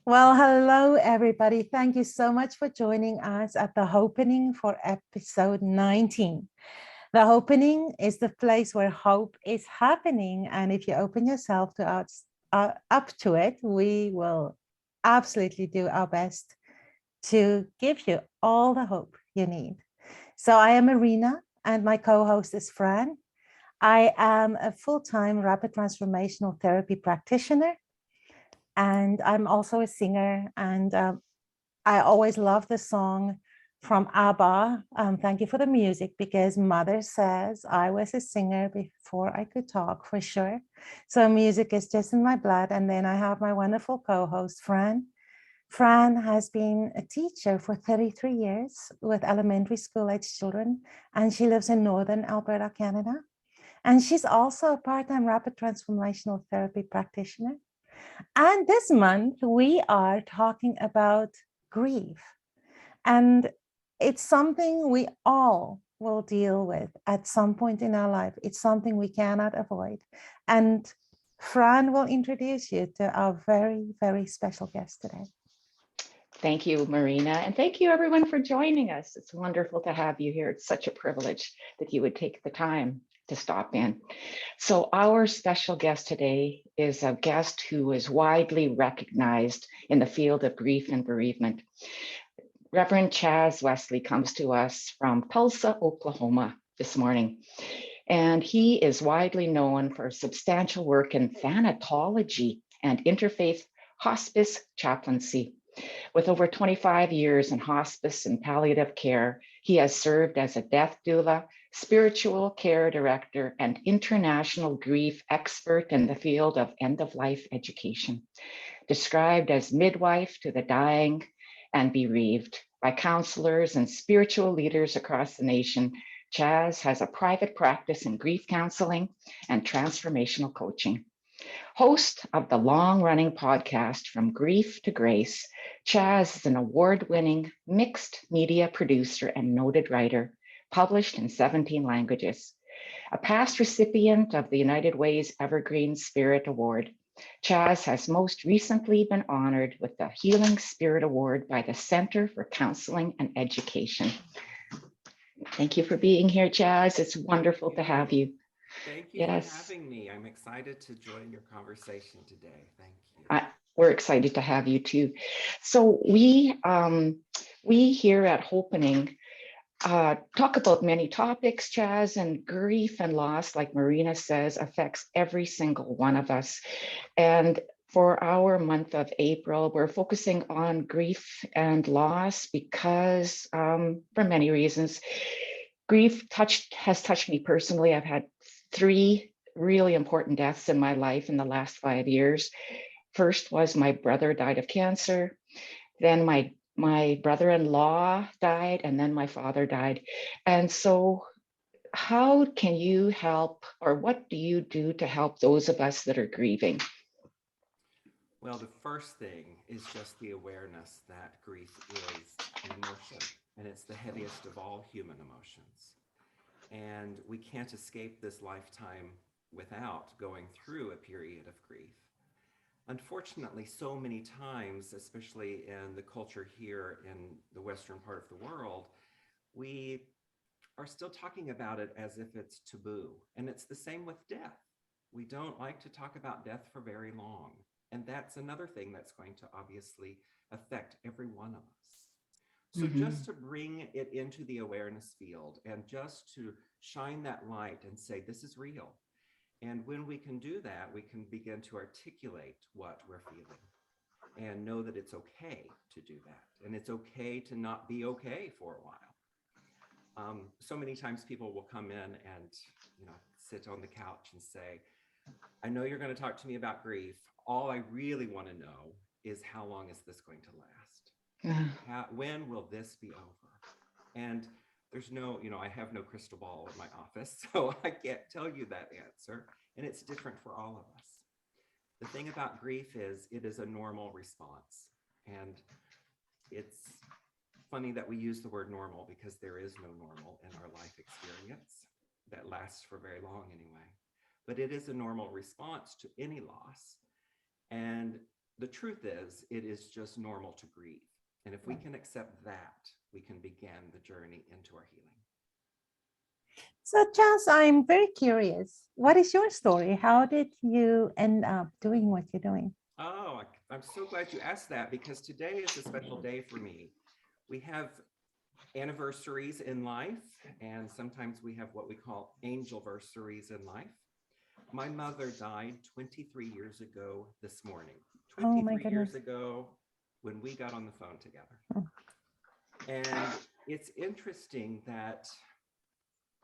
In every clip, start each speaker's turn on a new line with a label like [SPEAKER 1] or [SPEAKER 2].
[SPEAKER 1] Well, hello, everybody. Thank you so much for joining us at the Hopenning for episode 19. The Hopenning is the place where hope is happening. And if you open yourself up to it, we will absolutely do our best to give you all the hope you need. So I am Marina, and my co-host is Fran. I am a full-time rapid transformational therapy practitioner, and I'm also a singer. And I always love the song from ABBA. Thank you for the music, because Mother says I was a singer before I could talk, for sure. So music is just in my blood. And then I have my wonderful co-host, Fran. Fran has been a teacher for 33 years with elementary school age children, and she lives in Northern Alberta, Canada. And she's also a part-time rapid transformational therapy practitioner. And this month, we are talking about grief. And it's something we all will deal with at some point in our life. It's something we cannot avoid. And Fran will introduce you to our very, very special guest today.
[SPEAKER 2] Thank you, Marina, and thank you everyone for joining us. It's wonderful to have you here. It's such a privilege that you would take the time to stop in. So our special guest today is a guest who is widely recognized in the field of grief and bereavement. Reverend Chaz Wesley comes to us from Tulsa, Oklahoma this morning. And he is widely known for substantial work in thanatology and interfaith hospice chaplaincy. With over 25 years in hospice and palliative care, he has served as a death doula, spiritual care director, and international grief expert in the field of end-of-life education. Described as midwife to the dying and bereaved by counselors and spiritual leaders across the nation, Chaz has a private practice in grief counseling and transformational coaching. Host of the long-running podcast From Grief to Grace, Chaz is an award-winning mixed media producer and noted writer, published in 17 languages. A past recipient of the United Way's Evergreen Spirit Award, Chaz has most recently been honored with the Healing Spirit Award by the Center for Counseling and Education. Thank you for being here, Chaz. It's wonderful to have you.
[SPEAKER 3] Thank you for having me. I'm excited to join your conversation today. Thank you.
[SPEAKER 2] We're excited to have you too. So we here at Hopenning talk about many topics, Chaz, and grief and loss, like Marina says, affects every single one of us. And for our month of April, we're focusing on grief and loss because for many reasons. Grief has touched me personally. I've had 3 really important deaths in my life in the last 5 years. First was my brother died of cancer. Then my brother-in-law died, and then my father died. And so how can you help, or what do you do to help those of us that are grieving?
[SPEAKER 3] Well, the first thing is just the awareness that grief is an emotion, and it's the heaviest of all human emotions. And we can't escape this lifetime without going through a period of grief. Unfortunately, so many times, especially in the culture here in the Western part of the world, we are still talking about it as if it's taboo. And it's the same with death. We don't like to talk about death for very long. And that's another thing that's going to obviously affect every one of us. So just to bring it into the awareness field and just to shine that light and say, this is real. And when we can do that, we can begin to articulate what we're feeling and know that it's okay to do that. And it's okay to not be okay for a while. So many times people will come in and, sit on the couch and say, I know you're going to talk to me about grief. All I really want to know is, how long is this going to last? When will this be over? And there's no, I have no crystal ball in my office, so I can't tell you that answer. And it's different for all of us. The thing about grief is it is a normal response. And it's funny that we use the word normal, because there is no normal in our life experience that lasts for very long anyway. But it is a normal response to any loss. And the truth is, it is just normal to grieve. And if we can accept that, we can begin the journey into our healing.
[SPEAKER 1] So, Chaz, I'm very curious. What is your story? How did you end up doing what you're doing?
[SPEAKER 3] Oh, I'm so glad you asked that, because today is a special day for me. We have anniversaries in life, and sometimes we have what we call angelversaries in life. My mother died 23 years ago this morning.
[SPEAKER 1] Oh my
[SPEAKER 3] 23 years
[SPEAKER 1] goodness.
[SPEAKER 3] ago when we got on the phone together.
[SPEAKER 1] Oh.
[SPEAKER 3] And it's interesting that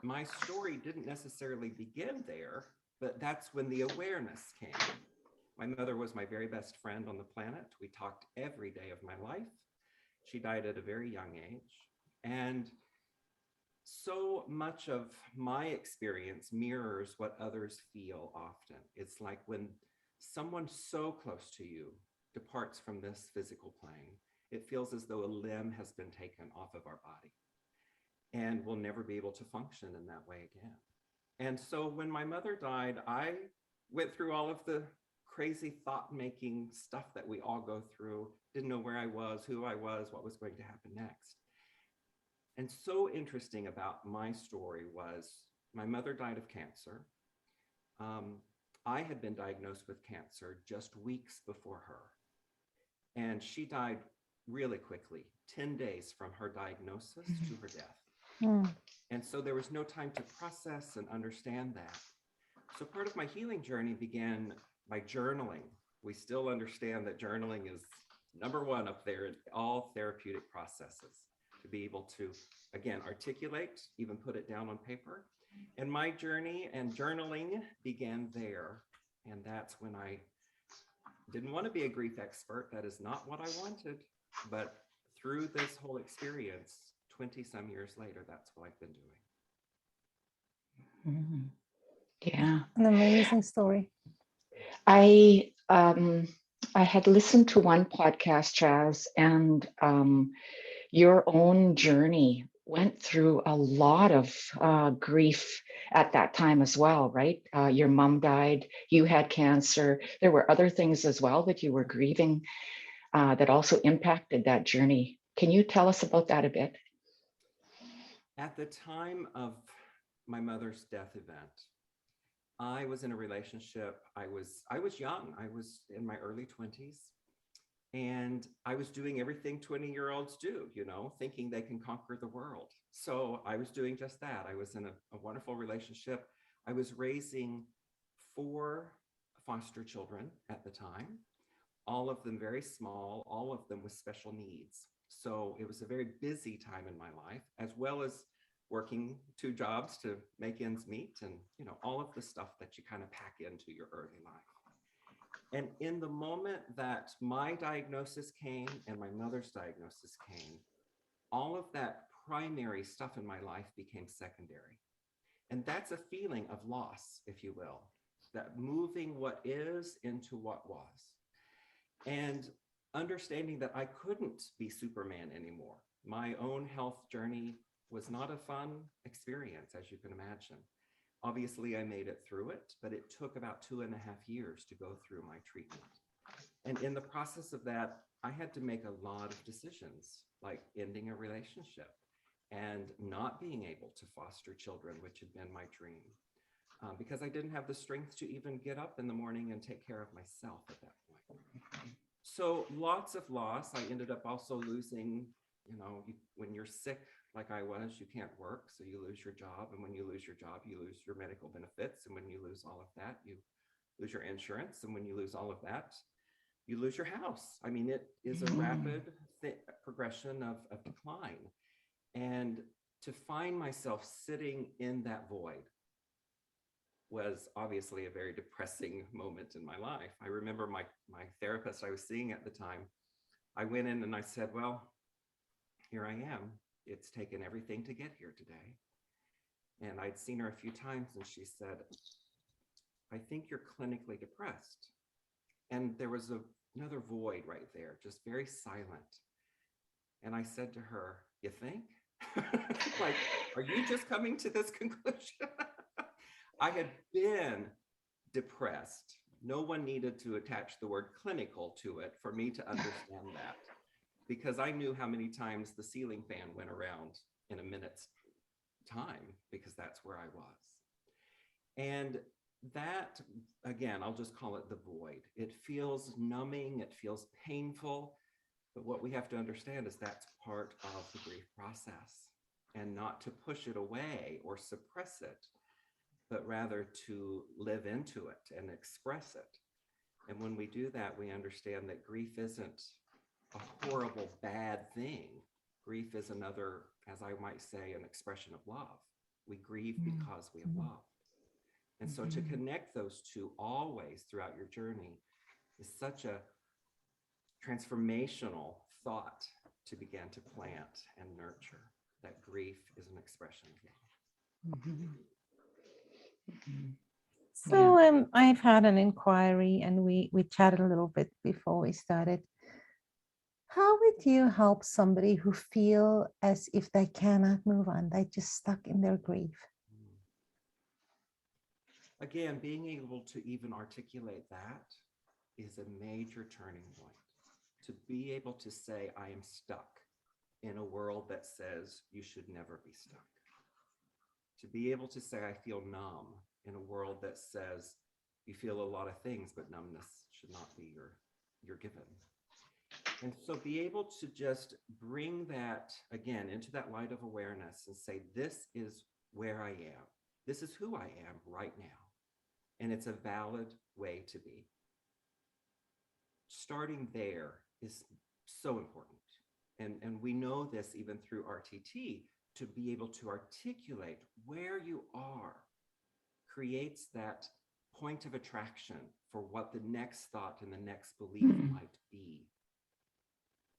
[SPEAKER 3] my story didn't necessarily begin there, but that's when the awareness came. My mother was my very best friend on the planet. We talked every day of my life. She died at a very young age. And so much of my experience mirrors what others feel often. It's like when someone so close to you departs from this physical plane, it feels as though a limb has been taken off of our body, and we'll never be able to function in that way again. And so when my mother died, I went through all of the crazy thought-making stuff that we all go through, didn't know where I was, who I was, what was going to happen next. And so interesting about my story was my mother died of cancer. I had been diagnosed with cancer just weeks before her. And she died really quickly, 10 days from her diagnosis to her death.
[SPEAKER 1] Mm.
[SPEAKER 3] And so there was no time to process and understand that. So part of my healing journey began by journaling. We still understand that journaling is number one up there in all therapeutic processes, to be able to, again, articulate, even put it down on paper. And my journey and journaling began there. And that's when I didn't want to be a grief expert. That is not what I wanted. But through this whole experience, 20 some years later, that's what I've been doing.
[SPEAKER 2] Mm. Yeah.
[SPEAKER 1] An amazing story.
[SPEAKER 2] I had listened to one podcast, Chaz, and your own journey went through a lot of grief at that time as well, right? Your mom died, you had cancer. There were other things as well that you were grieving that also impacted that journey. Can you tell us about that a bit?
[SPEAKER 3] At the time of my mother's death event, I was in a relationship. I was young. I was in my early 20s. And I was doing everything 20-year-olds do, thinking they can conquer the world. So I was doing just that. I was in a wonderful relationship. I was raising 4 foster children at the time, all of them very small, all of them with special needs. So it was a very busy time in my life, as well as working 2 jobs to make ends meet, and all of the stuff that you kind of pack into your early life. And in the moment that my diagnosis came and my mother's diagnosis came, all of that primary stuff in my life became secondary. And that's a feeling of loss, if you will, that moving what is into what was. And understanding that I couldn't be Superman anymore. My own health journey was not a fun experience, as you can imagine. Obviously, I made it through it, but it took about 2.5 years to go through my treatment. And in the process of that, I had to make a lot of decisions, like ending a relationship and not being able to foster children, which had been my dream, because I didn't have the strength to even get up in the morning and take care of myself at that point. So lots of loss. I ended up also losing, when you're sick, like I was, you can't work, so you lose your job. And when you lose your job, you lose your medical benefits. And when you lose all of that, you lose your insurance. And when you lose all of that, you lose your house. I mean, it is a rapid progression of decline. And to find myself sitting in that void was obviously a very depressing moment in my life. I remember my therapist I was seeing at the time, I went in and I said, well, here I am. It's taken everything to get here today. And I'd seen her a few times and she said, I think you're clinically depressed. And there was another void right there, just very silent. And I said to her, you think? Like, are you just coming to this conclusion? I had been depressed No one needed to attach the word clinical to it for me to understand that, because I knew how many times the ceiling fan went around in a minute's time, because that's where I was. And that, again, I'll just call it the void. It feels numbing, it feels painful, but what we have to understand is that's part of the grief process, and not to push it away or suppress it, but rather to live into it and express it. And when we do that, we understand that grief isn't a horrible, bad thing. Grief is another, as I might say, an expression of love. We grieve because we have loved. And so to connect those two always throughout your journey is such a transformational thought to begin to plant and nurture, that grief is an expression of love.
[SPEAKER 1] So I've had an inquiry, and we chatted a little bit before we started. How would you help somebody who feel as if they cannot move on? They're just stuck in their grief.
[SPEAKER 3] Again, being able to even articulate that is a major turning point. To be able to say, I am stuck in a world that says you should never be stuck. To be able to say, I feel numb in a world that says you feel a lot of things, but numbness should not be your given. And so be able to just bring that, again, into that light of awareness and say, this is where I am. This is who I am right now. And it's a valid way to be. Starting there is so important. And we know this even through RTT, to be able to articulate where you are creates that point of attraction for what the next thought and the next belief might be.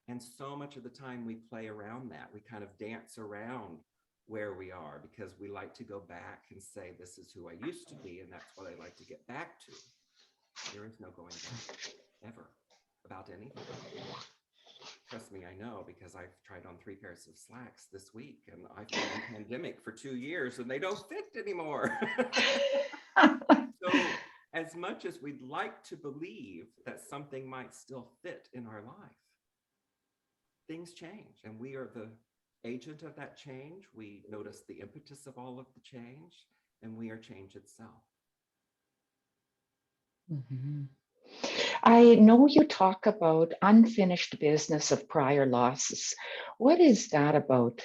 [SPEAKER 3] And so much of the time we play around that. We kind of dance around where we are because we like to go back and say, this is who I used to be, and that's what I like to get back to. There is no going back, ever, about anything. Trust me, I know, because I've tried on 3 pairs of slacks this week, and I've been in pandemic for 2 years, and they don't fit anymore. So as much as we'd like to believe that something might still fit in our life, things change, and we are the agent of that change. We notice the impetus of all of the change, and we are change itself.
[SPEAKER 2] I know you talk about unfinished business of prior losses. What is that about?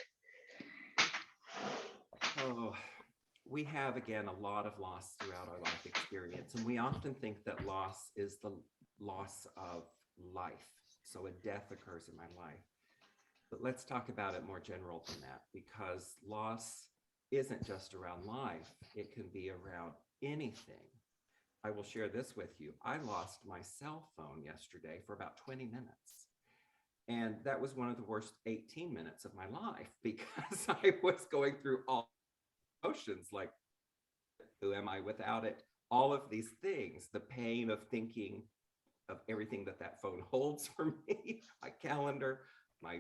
[SPEAKER 3] Oh, we have, again, a lot of loss throughout our life experience, and we often think that loss is the loss of life. So a death occurs in my life. But let's talk about it more general than that, because loss isn't just around life. It can be around anything. I will share this with you. I lost my cell phone yesterday for about 20 minutes. And that was one of the worst 18 minutes of my life, because I was going through all emotions, like, who am I without it? All of these things, the pain of thinking of everything that phone holds for me, my calendar, my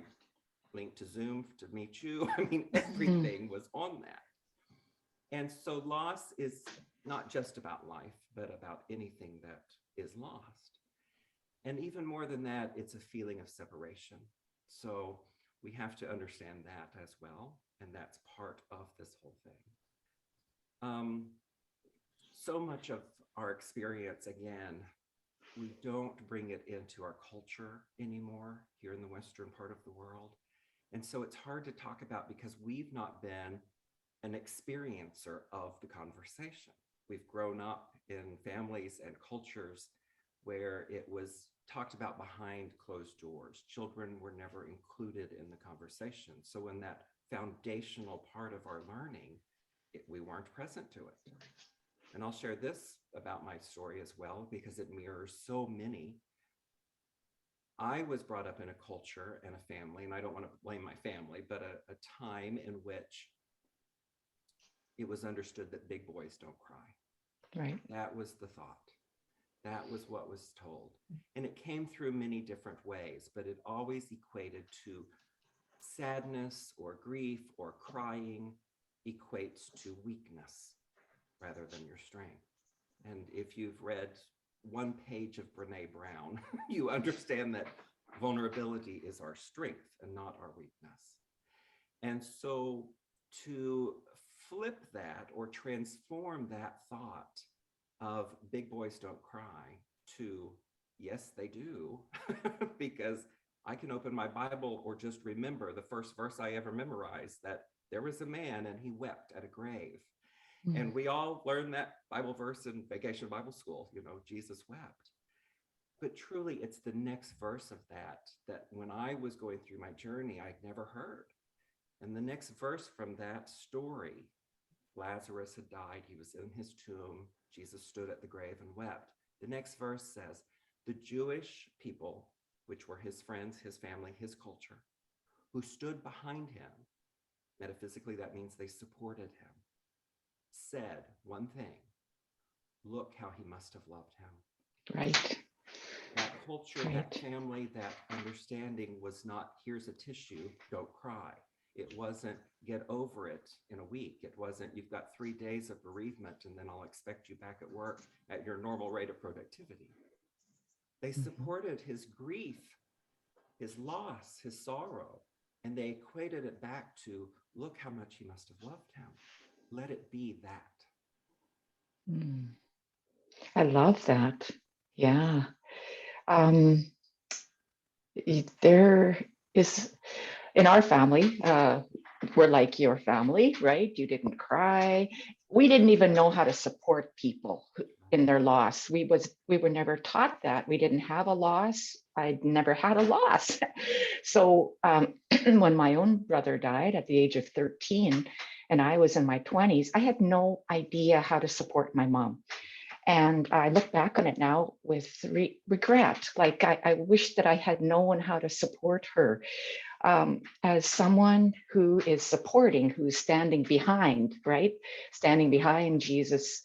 [SPEAKER 3] link to Zoom to meet you. I mean, everything was on that. And so loss is not just about life, but about anything that is lost. And even more than that, it's a feeling of separation. So we have to understand that as well. And that's part of this whole thing. So much of our experience, again, we don't bring it into our culture anymore here in the Western part of the world. And so it's hard to talk about because we've not been an experiencer of the conversation. We've grown up in families and cultures where it was talked about behind closed doors. Children were never included in the conversation. So in that foundational part of our learning, we weren't present to it. And I'll share this about my story as well, because it mirrors so many. I was brought up in a culture and a family, and I don't want to blame my family, but a time in which it was understood that big boys don't cry.
[SPEAKER 2] Right.
[SPEAKER 3] That was the thought. That was what was told. And it came through many different ways, but it always equated to sadness or grief or crying equates to weakness rather than your strength. And if you've read one page of Brene Brown, you understand that vulnerability is our strength and not our weakness. And so to flip that or transform that thought of big boys don't cry to yes, they do, because I can open my Bible or just remember the first verse I ever memorized, that there was a man and he wept at a grave. Mm-hmm. And we all learned that Bible verse in Vacation Bible School, Jesus wept. But truly, it's the next verse of that when I was going through my journey, I'd never heard. And the next verse from that story, Lazarus had died. He was in his tomb. Jesus stood at the grave and wept. The next verse says, the Jewish people, which were his friends, his family, his culture, who stood behind him, metaphysically, that means they supported him, said one thing, look how he must have loved him.
[SPEAKER 2] Right.
[SPEAKER 3] That culture, that family, that understanding was not, here's a tissue, don't cry. It wasn't get over it in a week. It wasn't you've got 3 days of bereavement and then I'll expect you back at work at your normal rate of productivity. They supported his grief, his loss, his sorrow, and they equated it back to look how much he must have loved him. Let it be that.
[SPEAKER 2] I love that. Yeah. There is, in our family, we're like your family, right? You didn't cry. We didn't even know how to support people in their loss. We were never taught that. We didn't have a loss. I'd never had a loss. So when my own brother died at the age of 13, and I was in my 20s, I had no idea how to support my mom. And I look back on it now with regret. Like I wish that I had known how to support her. As someone who is supporting, who's standing behind, right? Standing behind Jesus,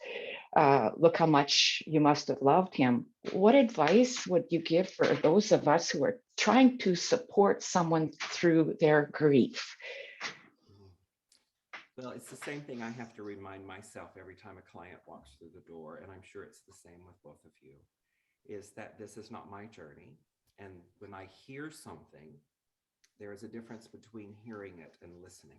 [SPEAKER 2] look how much you must have loved him. What advice would you give for those of us who are trying to support someone through their grief?
[SPEAKER 3] Well, it's the same thing I have to remind myself every time a client walks through the door, and I'm sure it's the same with both of you, is that this is not my journey. And when I hear something, there is a difference between hearing it and listening.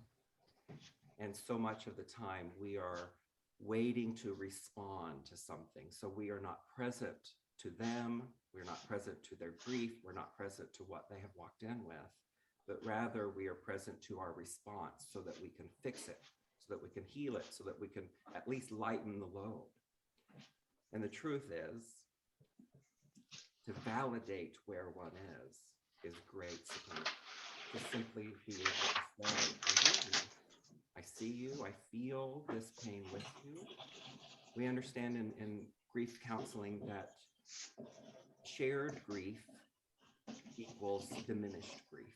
[SPEAKER 3] And so much of the time we are waiting to respond to something. So we are not present to them. We're not present to their grief. We're not present to what they have walked in with, but rather we are present to our response so that we can fix it, so that we can heal it, so that we can at least lighten the load. And the truth is, to validate where one is great support. To simply be able to say, I see you, I feel this pain with you. We understand in grief counseling that shared grief equals diminished grief.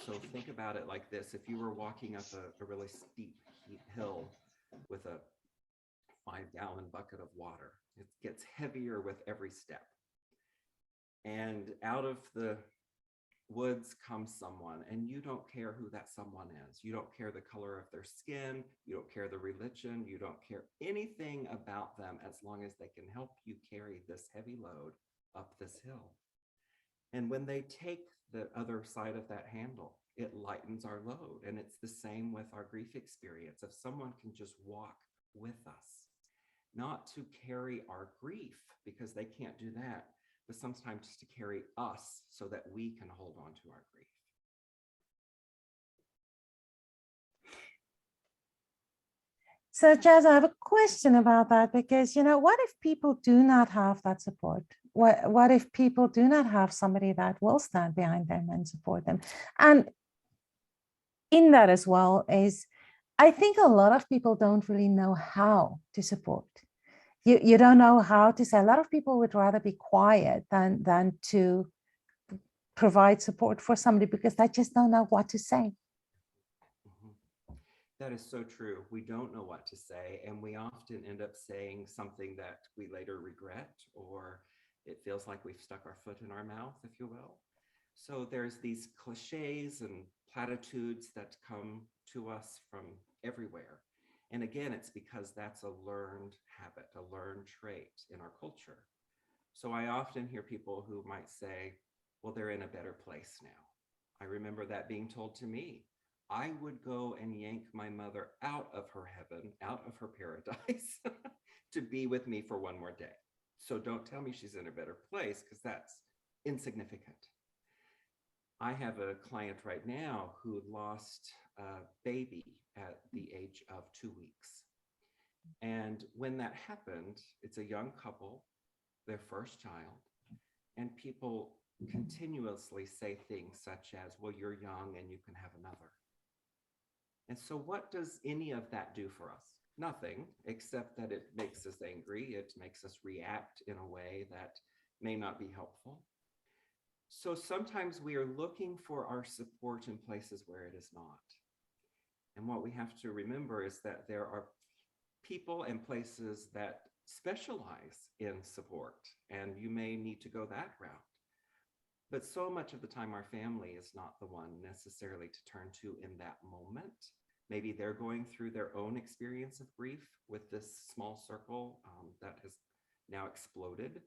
[SPEAKER 3] So think about it like this. If you were walking up a really steep hill with a 5-gallon bucket of water, it gets heavier with every step. And out of the woods comes someone, and you don't care who that someone is. You don't care the color of their skin. You don't care the religion. You don't care anything about them as long as they can help you carry this heavy load up this hill. And when they take the other side of that handle, it lightens our load. And it's the same with our grief experience. If someone can just walk with us, not to carry our grief because they can't do that, but sometimes just to carry us so that we can hold on to our grief.
[SPEAKER 1] So, Chaz, I have a question about that because, what if people do not have that support? What if people do not have somebody that will stand behind them and support them? And in that as well is, I think a lot of people don't really know how to support. You don't know how to say. A lot of people would rather be quiet than to provide support for somebody because they just don't know what to say.
[SPEAKER 3] That is so true. We don't know what to say, and we often end up saying something that we later regret, or it feels like we've stuck our foot in our mouth, if you will. So there's these cliches and platitudes that come to us from everywhere. And again, it's because that's a learned habit, a learned trait in our culture. So I often hear people who might say, well, they're in a better place now. I remember that being told to me. I would go and yank my mother out of her heaven, out of her paradise, to be with me for one more day. So don't tell me she's in a better place, because that's insignificant. I have a client right now who lost a baby at the age of 2 weeks. And when that happened, it's a young couple, their first child, and people continuously say things such as, well, you're young and you can have another. And so what does any of that do for us? Nothing, except that it makes us angry. It makes us react in a way that may not be helpful. So sometimes we are looking for our support in places where it is not. And what we have to remember is that there are people and places that specialize in support, and you may need to go that route. But so much of the time, our family is not the one necessarily to turn to in that moment. Maybe they're going through their own experience of grief with this small circle that has now exploded.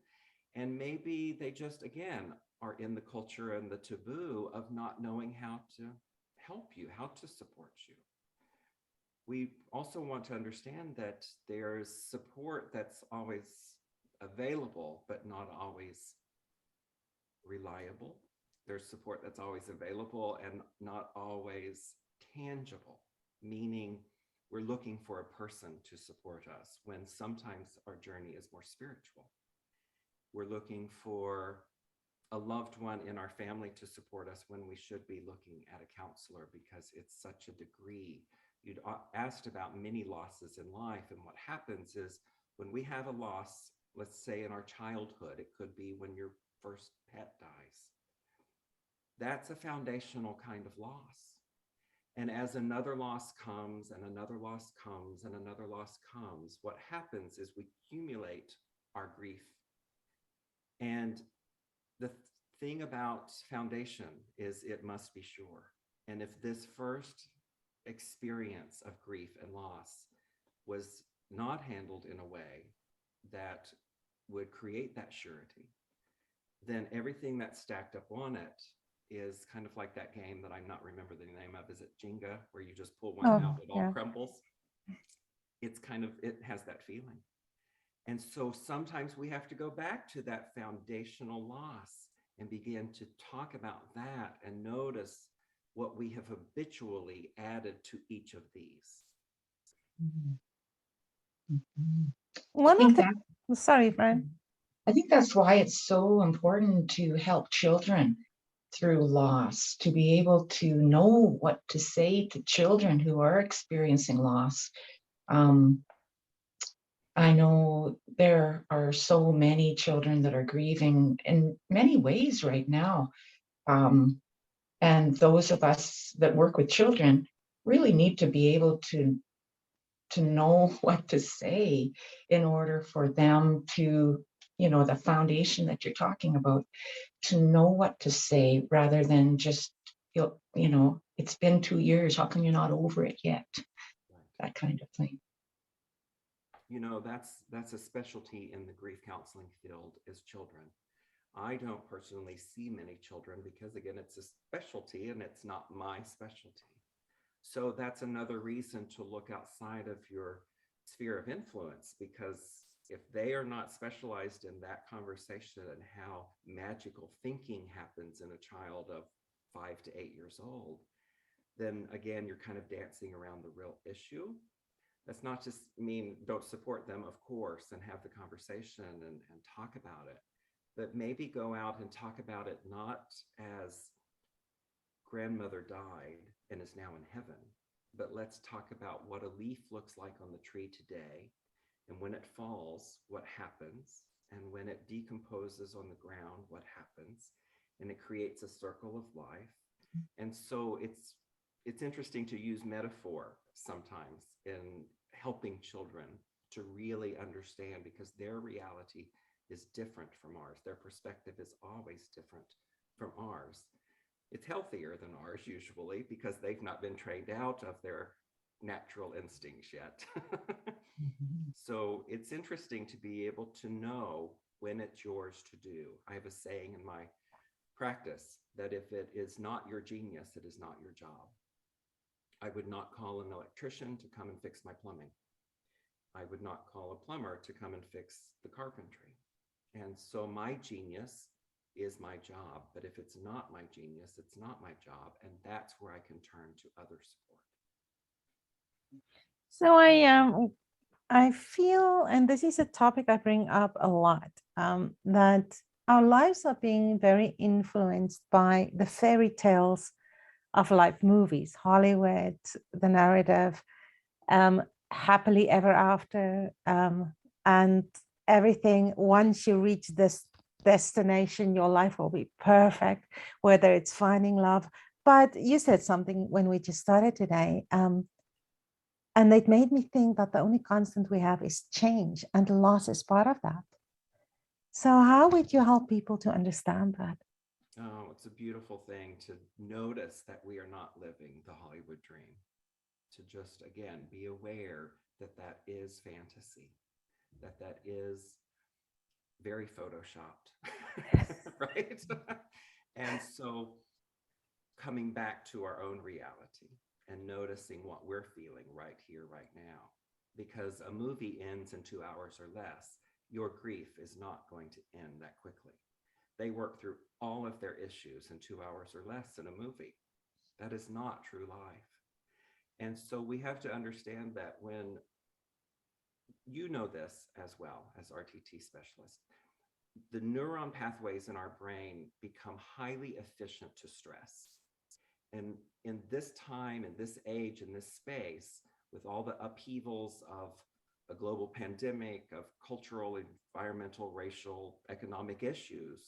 [SPEAKER 3] And maybe they just, again, are in the culture and the taboo of not knowing how to help you, how to support you. We also want to understand that there's support that's always available, but not always reliable. There's support that's always available and not always tangible, meaning we're looking for a person to support us when sometimes our journey is more spiritual. We're looking for a loved one in our family to support us when we should be looking at a counselor, because it's such a degree. You'd asked about many losses in life, and what happens is when we have a loss, let's say in our childhood, it could be when your first pet dies. That's a foundational kind of loss. And as another loss comes and another loss comes and another loss comes, what happens is we accumulate our grief. And the thing about foundation is it must be sure. And if this first experience of grief and loss was not handled in a way that would create that surety, then everything that's stacked up on it is kind of like that game that I'm not remembering the name of. Is it Jenga, where you just pull one out, it all crumbles? It's kind of, it has that feeling. And so sometimes we have to go back to that foundational loss and begin to talk about that and notice what we have habitually added to each of these.
[SPEAKER 1] Sorry, Fran.
[SPEAKER 4] I think that's why it's so important to help children through loss, to be able to know what to say to children who are experiencing loss. I know there are so many children that are grieving in many ways right now. And those of us that work with children really need to be able to know what to say in order for them to, the foundation that you're talking about, to know what to say rather than just, it's been 2 years, how come you're not over it yet? That kind of thing.
[SPEAKER 3] That's a specialty in the grief counseling field, is children. I don't personally see many children because, again, it's a specialty and it's not my specialty. So that's another reason to look outside of your sphere of influence, because if they are not specialized in that conversation and how magical thinking happens in a child of 5 to 8 years old, then again, you're kind of dancing around the real issue. That's not just mean don't support them, of course, and have the conversation and talk about it, but maybe go out and talk about it not as grandmother died and is now in heaven, but let's talk about what a leaf looks like on the tree today, and when it falls, what happens, and when it decomposes on the ground, what happens, and it creates a circle of life. And so it's interesting to use metaphor sometimes in helping children to really understand, because their reality is different from ours. Their perspective is always different from ours. It's healthier than ours usually because they've not been trained out of their natural instincts yet. So it's interesting to be able to know when it's yours to do. I have a saying in my practice that if it is not your genius, it is not your job. I would not call an electrician to come and fix my plumbing. I would not call a plumber to come and fix the carpentry. And so my genius is my job, but if it's not my genius, it's not my job. And that's where I can turn to other support.
[SPEAKER 1] So I feel, and this is a topic I bring up a lot, that our lives are being very influenced by the fairy tales of life, movies, Hollywood, the narrative, happily ever after, and everything. Once you reach this destination, your life will be perfect, whether it's finding love. But you said something when we just started today, and it made me think that the only constant we have is change, and loss is part of that. So how would you help people to understand that?
[SPEAKER 3] Oh, it's a beautiful thing to notice that we are not living the Hollywood dream. To just, again, be aware that that is fantasy, that that is very photoshopped, right? And so coming back to our own reality and noticing what we're feeling right here, right now, because a movie ends in 2 hours or less, your grief is not going to end that quickly. They work through all of their issues in 2 hours or less in a movie. That is not true life. And so we have to understand that when you know this as well as RTT specialist, the neuron pathways in our brain become highly efficient to stress. And in this time, in this age, in this space, with all the upheavals of a global pandemic, of cultural, environmental, racial, economic issues,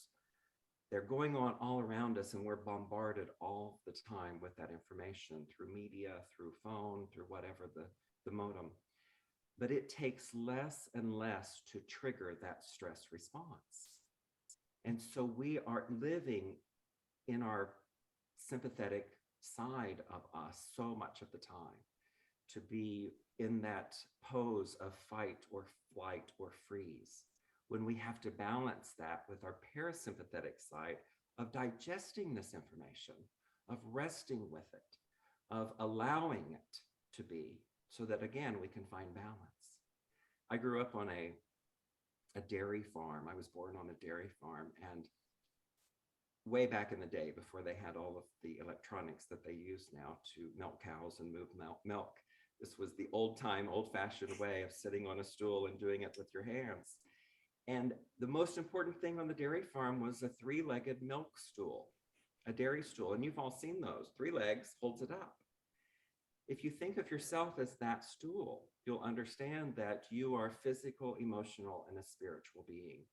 [SPEAKER 3] they're going on all around us, and we're bombarded all the time with that information through media, through phone, through whatever the modem. But it takes less and less to trigger that stress response. And so we are living in our sympathetic side of us so much of the time, to be in that pose of fight or flight or freeze, when we have to balance that with our parasympathetic side of digesting this information, of resting with it, of allowing it to be, so that again, we can find balance. I grew up on a dairy farm. I was born on a dairy farm, and way back in the day, before they had all of the electronics that they use now to milk cows and move milk, this was the old-time, old-fashioned way of sitting on a stool and doing it with your hands. And the most important thing on the dairy farm was a 3-legged milk stool, a dairy stool. And you've all seen those. 3 legs holds it up. If you think of yourself as that stool, you'll understand that you are physical, emotional, and a spiritual being.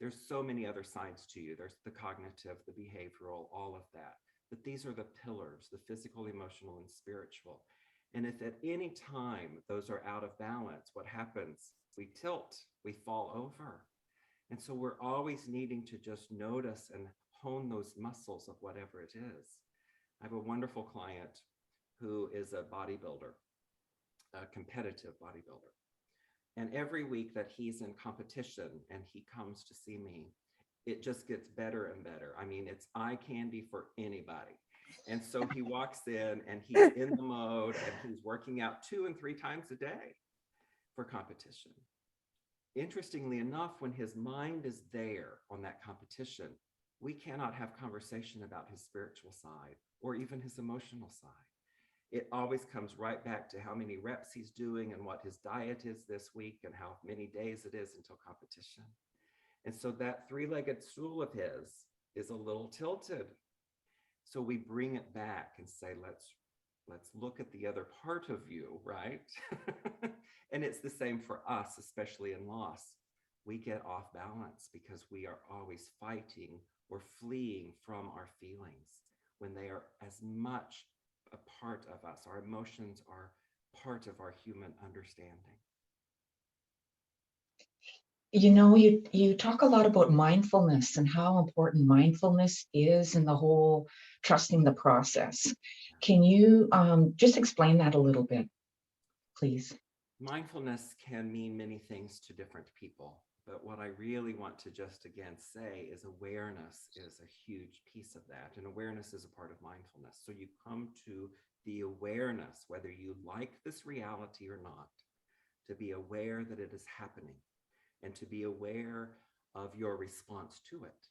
[SPEAKER 3] There's so many other sides to you. There's the cognitive, the behavioral, all of that. But these are the pillars, the physical, emotional, and spiritual. And if at any time those are out of balance, what happens? We tilt, we fall over. And so we're always needing to just notice and hone those muscles of whatever it is. I have a wonderful client who is a bodybuilder, a competitive bodybuilder. And every week that he's in competition and he comes to see me, it just gets better and better. I mean, it's eye candy for anybody. And so he walks in and he's in the mode, and he's working out 2 and 3 times a day for competition. Interestingly enough, when his mind is there on that competition, we cannot have conversation about his spiritual side or even his emotional side. It always comes right back to how many reps he's doing and what his diet is this week and how many days it is until competition. And so that 3-legged stool of his is a little tilted. So we bring it back and say, let's look at the other part of you, right? And it's the same for us, especially in loss. We get off balance because we are always fighting or fleeing from our feelings when they are as much a part of us. Our emotions are part of our human understanding.
[SPEAKER 4] You know, you talk a lot about mindfulness and how important mindfulness is in the whole trusting the process. Can you just explain that a little bit, please?
[SPEAKER 3] Mindfulness can mean many things to different people, But what I really want to just again say is awareness is a huge piece of that. And awareness is a part of mindfulness. So you come to the awareness, whether you like this reality or not, to be aware that it is happening and to be aware of your response to it.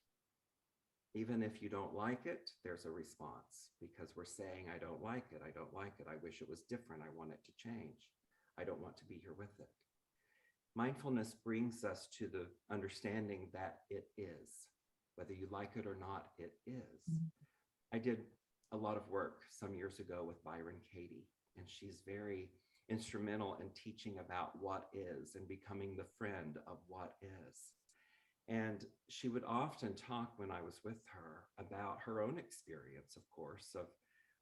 [SPEAKER 3] Even if you don't like it, there's a response because we're saying, I don't like it. I don't like it. I wish it was different. I want it to change. I don't want to be here with it. Mindfulness brings us to the understanding that it is, whether you like it or not, it is. I did a lot of work some years ago with Byron Katie, and she's very instrumental in teaching about what is and becoming the friend of what is. And she would often talk when I was with her about her own experience, of course, of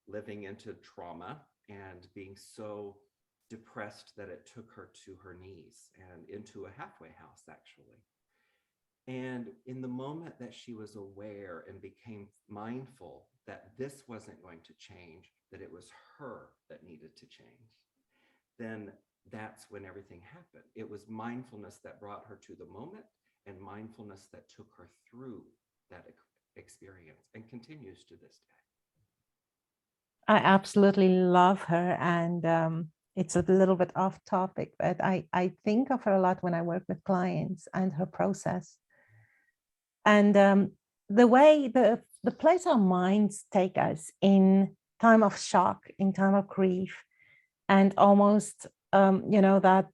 [SPEAKER 3] living into trauma and being so depressed that it took her to her knees and into a halfway house, actually. And in the moment that she was aware and became mindful that this wasn't going to change, that it was her that needed to change, then that's when everything happened. It was mindfulness that brought her to the moment and mindfulness that took her through that experience and continues to this day.
[SPEAKER 1] I absolutely love her. And it's a little bit off topic, but I think of her a lot when I work with clients and her process. And the way, the place our minds take us in time of shock, in time of grief, and almost, that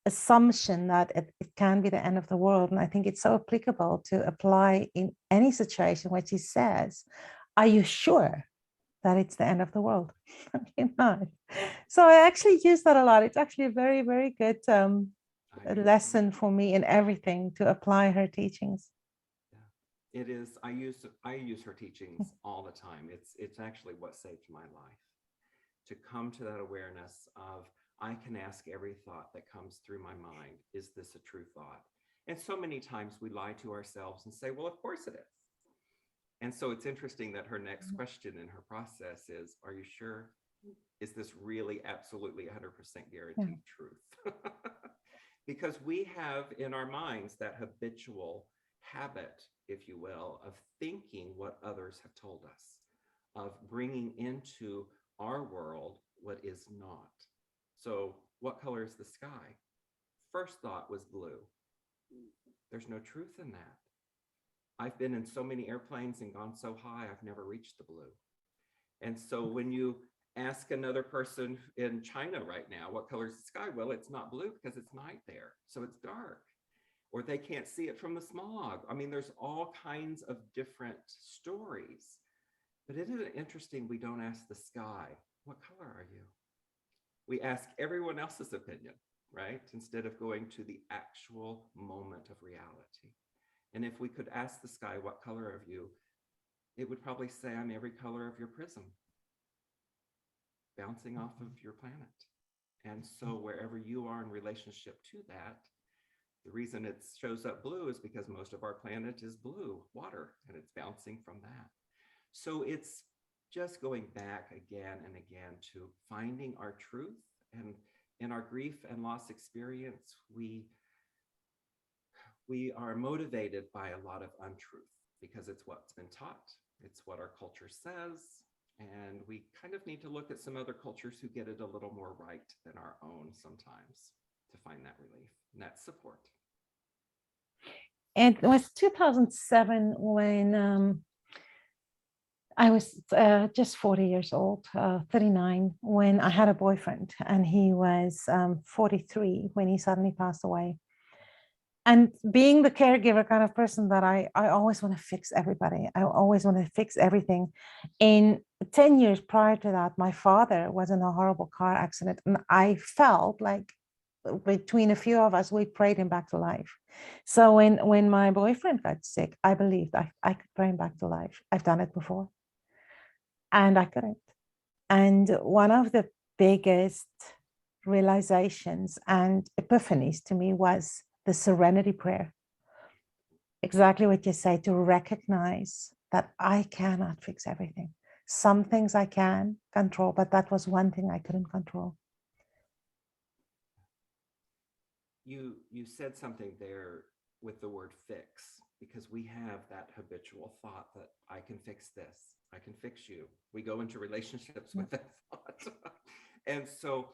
[SPEAKER 1] assumption that it can be the end of the world. And I think it's so applicable to apply in any situation where she says, are you sure that it's the end of the world? So I actually use that a lot. It's actually a very, very good lesson for me in everything to apply her teachings.
[SPEAKER 3] Yeah, it is. I use her teachings all the time. It's actually what saved my life, to come to that awareness of, I can ask every thought that comes through my mind, is this a true thought? And so many times we lie to ourselves and say, well, of course it is. And so it's interesting that her next question in her process is, are you sure? Is this really absolutely 100% guaranteed truth? Because we have in our minds that habitual habit, if you will, of thinking what others have told us, of bringing into our world what is not. So what color is the sky? First thought was blue. There's no truth in that. I've been in so many airplanes and gone so high, I've never reached the blue. And so when you ask another person in China right now, what color is the sky? Well, it's not blue because it's night there, so it's dark. Or they can't see it from the smog. I mean, there's all kinds of different stories. But isn't it interesting we don't ask the sky, what color are you? We ask everyone else's opinion, right? Instead of going to the actual moment of reality. And if we could ask the sky, what color are you? It would probably say, I'm every color of your prism, bouncing off of your planet. And so wherever you are in relationship to that, the reason it shows up blue is because most of our planet is blue, water, and it's bouncing from that. So it's just going back again and again to finding our truth. And in our grief and loss experience, we are motivated by a lot of untruth because it's what's been taught. It's what our culture says. And we kind of need to look at some other cultures who get it a little more right than our own sometimes to find that relief and that support.
[SPEAKER 1] And it was 2007 when I was just 40 years old, 39, when I had a boyfriend, and he was 43 when he suddenly passed away. And being the caregiver kind of person that I always want to fix everybody. I always want to fix everything. In 10 years prior to that, my father was in a horrible car accident. And I felt like between a few of us, we prayed him back to life. So when my boyfriend got sick, I believed I could pray him back to life. I've done it before. And I couldn't. And one of the biggest realizations and epiphanies to me was the Serenity Prayer. Exactly what you say, to recognize that I cannot fix everything. Some things I can control, but that was one thing I couldn't control.
[SPEAKER 3] You said something there with the word fix, because we have that habitual thought that I can fix this, I can fix you. We go into relationships with that thought. And so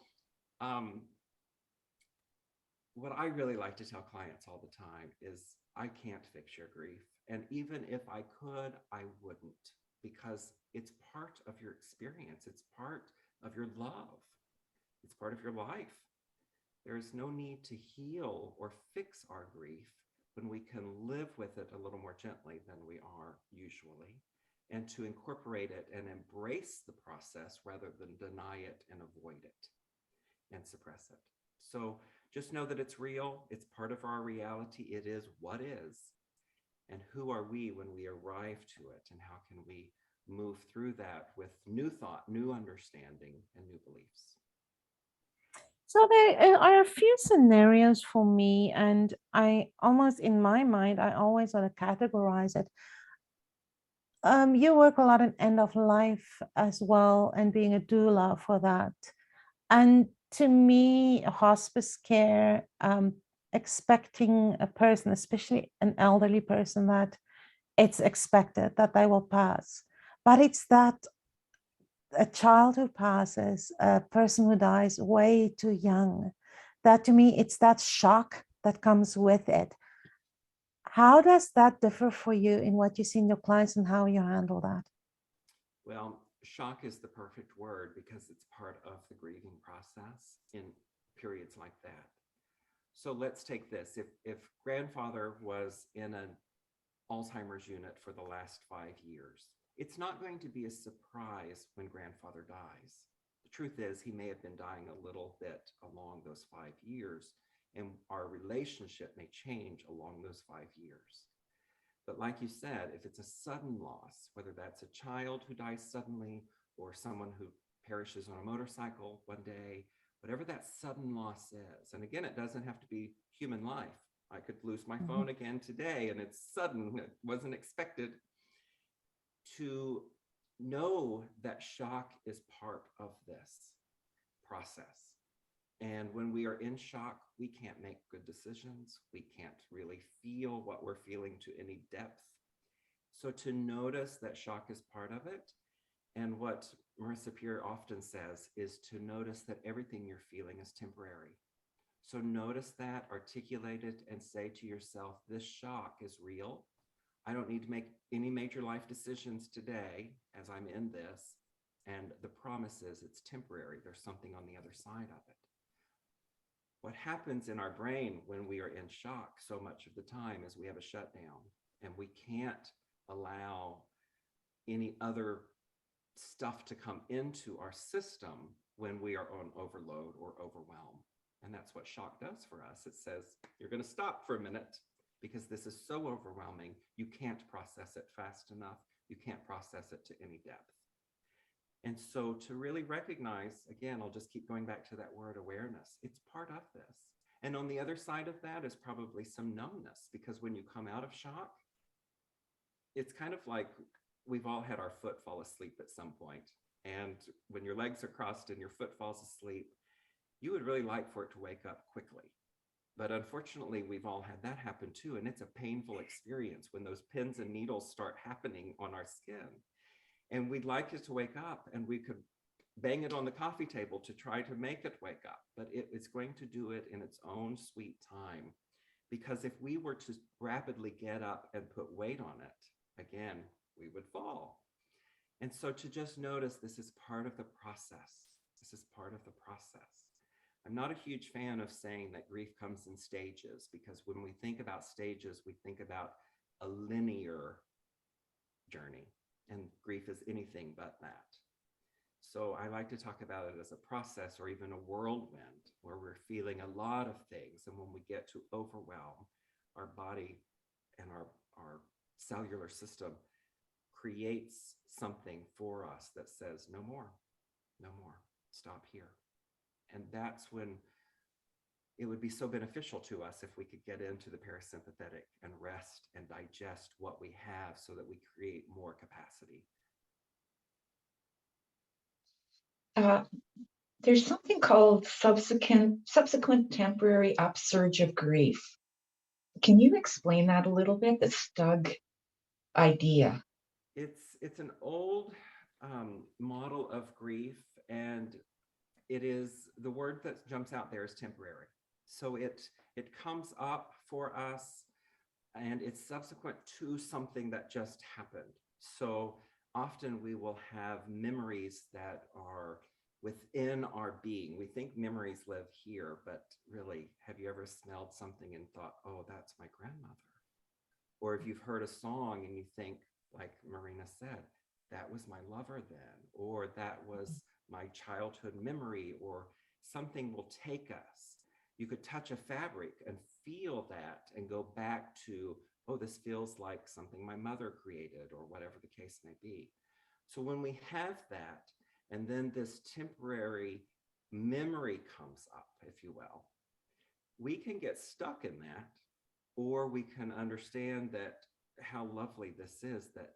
[SPEAKER 3] what I really like to tell clients all the time is I can't fix your grief. And even if I could, I wouldn't, because it's part of your experience. It's part of your love. It's part of your life. There is no need to heal or fix our grief when we can live with it a little more gently than we are usually, and to incorporate it and embrace the process rather than deny it and avoid it and suppress it. So just know that it's real. It's part of our reality. It is what is. And who are we when we arrive to it? And how can we move through that with new thought, new understanding, and new beliefs?
[SPEAKER 1] So there are a few scenarios for me, and I almost in my mind, I always sort of categorize it. You work a lot in end of life as well, and being a doula for that. And to me, hospice care, expecting a person, especially an elderly person, that it's expected that they will pass. But it's that a child who passes, a person who dies way too young, that to me, it's that shock that comes with it. How does that differ for you in what you see in your clients and how you handle that?
[SPEAKER 3] Well, shock is the perfect word because it's part of the grieving process in periods like that. So let's take this. If grandfather was in an Alzheimer's unit for the last 5 years, it's not going to be a surprise when grandfather dies. The truth is, he may have been dying a little bit along those 5 years, and our relationship may change along those 5 years. But like you said, if it's a sudden loss, whether that's a child who dies suddenly or someone who perishes on a motorcycle one day, whatever that sudden loss is, and again, it doesn't have to be human life. I could lose my phone again today and it's sudden, it wasn't expected. To know that shock is part of this process. And when we are in shock, we can't make good decisions. We can't really feel what we're feeling to any depth. So to notice that shock is part of it, and what Marissa Peer often says is to notice that everything you're feeling is temporary. So notice that, articulate it, and say to yourself, this shock is real. I don't need to make any major life decisions today as I'm in this. And the promise is it's temporary. There's something on the other side of it. What happens in our brain when we are in shock so much of the time is we have a shutdown, and we can't allow any other stuff to come into our system when we are on overload or overwhelm. And that's what shock does for us. It says, you're going to stop for a minute because this is so overwhelming. You can't process it fast enough. You can't process it to any depth. And so to really recognize, again, I'll just keep going back to that word awareness. It's part of this. And on the other side of that is probably some numbness, because when you come out of shock, it's kind of like we've all had our foot fall asleep at some point. And when your legs are crossed and your foot falls asleep, you would really like for it to wake up quickly. But unfortunately, we've all had that happen too. And it's a painful experience when those pins and needles start happening on our skin. And we'd like it to wake up, and we could bang it on the coffee table to try to make it wake up, but it's going to do it in its own sweet time. Because if we were to rapidly get up and put weight on it, again, we would fall. And so to just notice this is part of the process. This is part of the process. I'm not a huge fan of saying that grief comes in stages, because when we think about stages, we think about a linear journey. And grief is anything but that. So I like to talk about it as a process, or even a whirlwind, where we're feeling a lot of things. And when we get to overwhelm, our body and our cellular system creates something for us that says, no more, no more, stop here. And that's when it would be so beneficial to us if we could get into the parasympathetic and rest and digest what we have so that we create more capacity.
[SPEAKER 4] There's something called subsequent temporary upsurge of grief. Can you explain that a little bit, the stug idea?
[SPEAKER 3] It's an old model of grief, and it is, the word that jumps out there is temporary. So it comes up for us, and it's subsequent to something that just happened. So often we will have memories that are within our being. We think memories live here, but really, have you ever smelled something and thought, oh, that's my grandmother? Or if you've heard a song and you think, like Marina said, that was my lover then, or that was my childhood memory, or something will take us. You could touch a fabric and feel that and go back to, oh, this feels like something my mother created, or whatever the case may be. So when we have that, and then this temporary memory comes up, if you will, we can get stuck in that, or we can understand that how lovely this is, that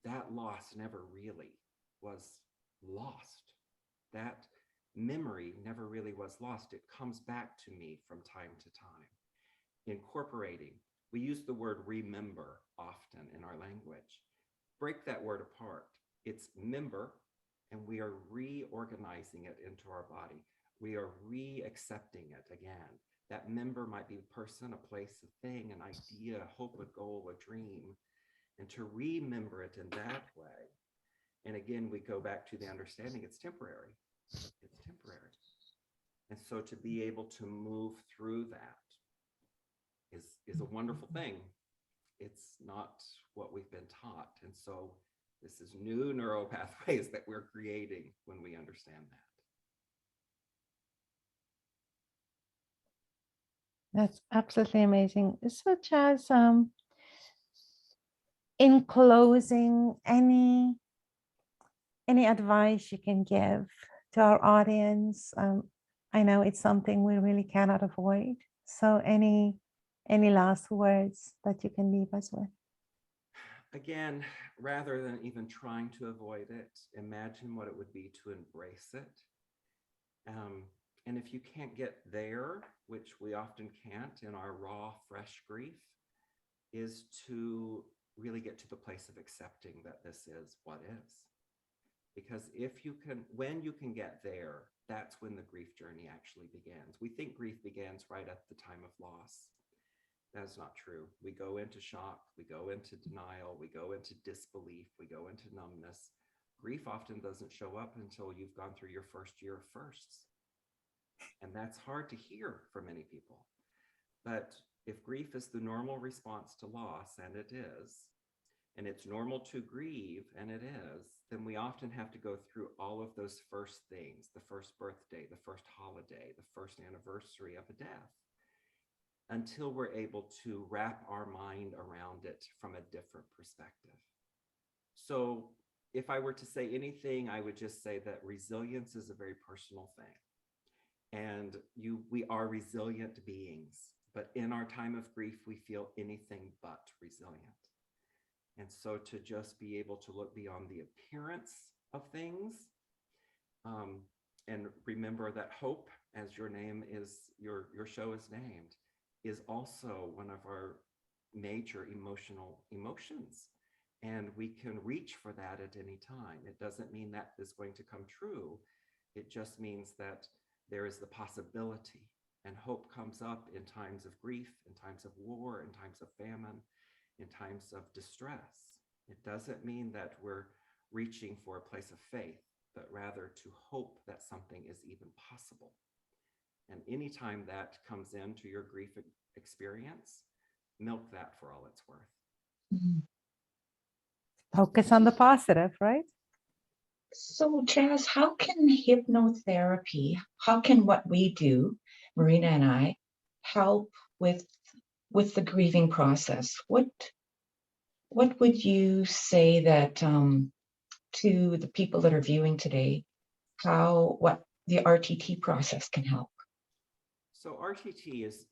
[SPEAKER 3] that loss never really was lost. That memory never really was lost. It comes back to me from time to time. Incorporating, we use the word remember often in our language. Break that word apart. It's member, and we are reorganizing it into our body. We are re-accepting it again. That member might be a person, a place, a thing, an idea, a hope, a goal, a dream, and to remember it in that way. And again, we go back to the understanding it's temporary. It's temporary. And so to be able to move through that is a wonderful thing. It's not what we've been taught. And so this is new neural pathways that we're creating when we understand that.
[SPEAKER 1] That's absolutely amazing. So, Chaz, in closing, any advice you can give to our audience? I know it's something we really cannot avoid. So, any last words that you can leave us with?
[SPEAKER 3] Again, rather than even trying to avoid it, imagine what it would be to embrace it. And if you can't get there, which we often can't in our raw, fresh grief, is to really get to the place of accepting that this is what is. Because if you can, when you can get there, that's when the grief journey actually begins. We think grief begins right at the time of loss. That's not true. We go into shock, we go into denial, we go into disbelief, we go into numbness. Grief often doesn't show up until you've gone through your first year of firsts. And that's hard to hear for many people. But if grief is the normal response to loss, and it is, and it's normal to grieve, and it is, then we often have to go through all of those first things, the first birthday, the first holiday, the first anniversary of a death, until we're able to wrap our mind around it from a different perspective. So if I were to say anything, I would just say that resilience is a very personal thing. And we are resilient beings, but in our time of grief, we feel anything but resilient. And so to just be able to look beyond the appearance of things, and remember that hope, as your name is, your show is named, is also one of our major emotions. And we can reach for that at any time. It doesn't mean that is going to come true. It just means that there is the possibility, and hope comes up in times of grief, in times of war, in times of famine, in times of distress. It doesn't mean that we're reaching for a place of faith, but rather to hope that something is even possible. And anytime that comes into your grief experience, milk that for all it's worth.
[SPEAKER 4] Mm-hmm.
[SPEAKER 1] Focus on the positive, right?
[SPEAKER 4] So, Chaz, how can hypnotherapy, how can what we do, Marina and I, help with the grieving process? What would you say that to the people that are viewing today, what the RTT process can help?
[SPEAKER 3] So RTT is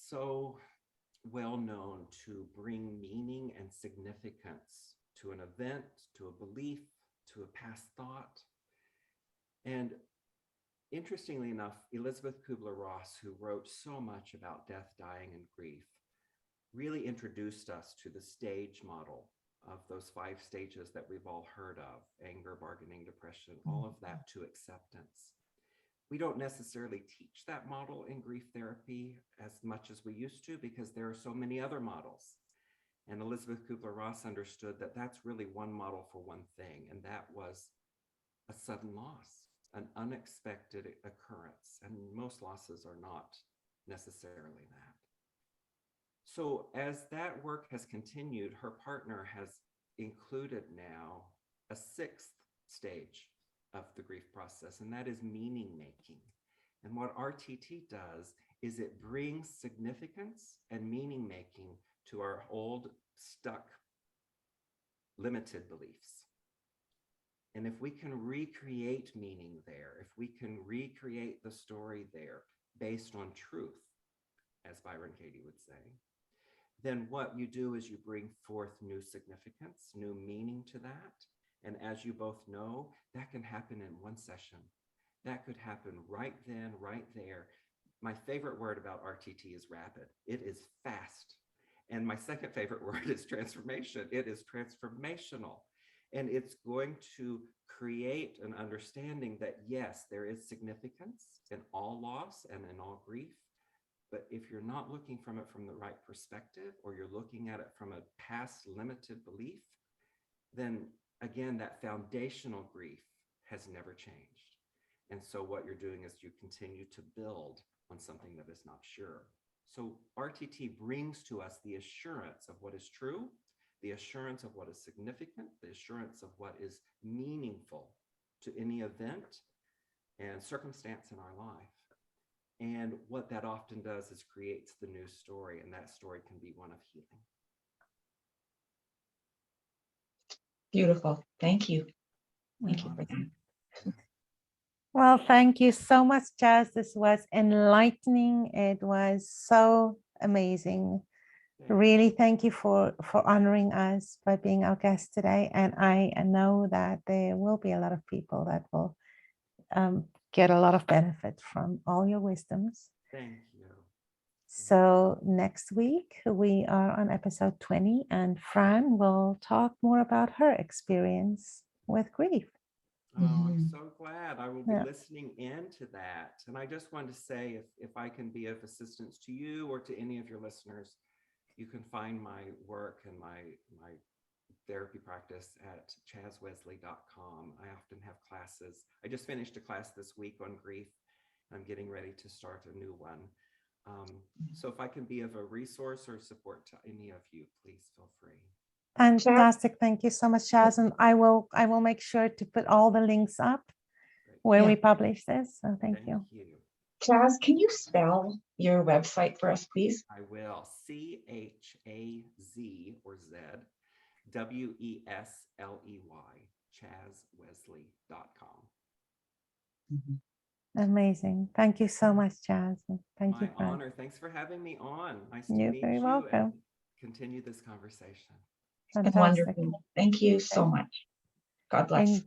[SPEAKER 3] so well known to bring meaning and significance to an event, to a belief, to a past thought. And interestingly enough, Elizabeth Kubler-Ross, who wrote so much about death, dying, and grief, really introduced us to the stage model of those 5 stages that we've all heard of: anger, bargaining, depression, all of that to acceptance. We don't necessarily teach that model in grief therapy as much as we used to, because there are so many other models. And Elizabeth Kubler-Ross understood that that's really one model for one thing, and that was a sudden loss, an unexpected occurrence. And most losses are not necessarily that. So as that work has continued, her partner has included now a 6th stage of the grief process, and that is meaning making. And what RTT does is it brings significance and meaning making to our old, stuck, limited beliefs. And if we can recreate meaning there, if we can recreate the story there based on truth, as Byron Katie would say, then what you do is you bring forth new significance, new meaning to that. And as you both know, that can happen in one session. That could happen right then, right there. My favorite word about RTT is rapid. It is fast. And my second favorite word is transformation. It is transformational. And it's going to create an understanding that, yes, there is significance in all loss and in all grief. But if you're not looking from it from the right perspective, or you're looking at it from a past limited belief, then again, that foundational grief has never changed. And so what you're doing is you continue to build on something that is not sure. So RTT brings to us the assurance of what is true, the assurance of what is significant, the assurance of what is meaningful to any event and circumstance in our life. And what that often does is creates the new story, and that story can be one of healing.
[SPEAKER 4] Beautiful. Thank you. Thank you for that.
[SPEAKER 1] Well, thank you so much, Chaz. This was enlightening. It was so amazing. Really, thank you for honoring us by being our guest today. And I know that there will be a lot of people that will get a lot of benefit from all your wisdoms.
[SPEAKER 3] Thank you.
[SPEAKER 1] So next week we are on episode 20, and Fran will talk more about her experience with grief.
[SPEAKER 3] Oh, I'm so glad. I will be listening in to that. And I just wanted to say, if I can be of assistance to you or to any of your listeners, you can find my work and my therapy practice at chazwesley.com. I often have classes. I just finished a class this week on grief. I'm getting ready to start a new one. So if I can be of a resource or support to any of you, please feel free.
[SPEAKER 1] Fantastic. Thank you so much, Chaz. And I will make sure to put all the links up where we publish this. So thank you.
[SPEAKER 4] Chaz, can you spell your website for us, please?
[SPEAKER 3] I will. CHAZ or Z WESLEY, chazwesley.com.
[SPEAKER 1] Amazing. Thank you so much, Chaz. Thank you.
[SPEAKER 3] My honor. Thanks for having me on. Nice to
[SPEAKER 1] You're
[SPEAKER 3] meet
[SPEAKER 1] very
[SPEAKER 3] you.
[SPEAKER 1] welcome.
[SPEAKER 3] And continue this conversation.
[SPEAKER 1] Fantastic.
[SPEAKER 4] Wonderful. Thank you so much. God bless.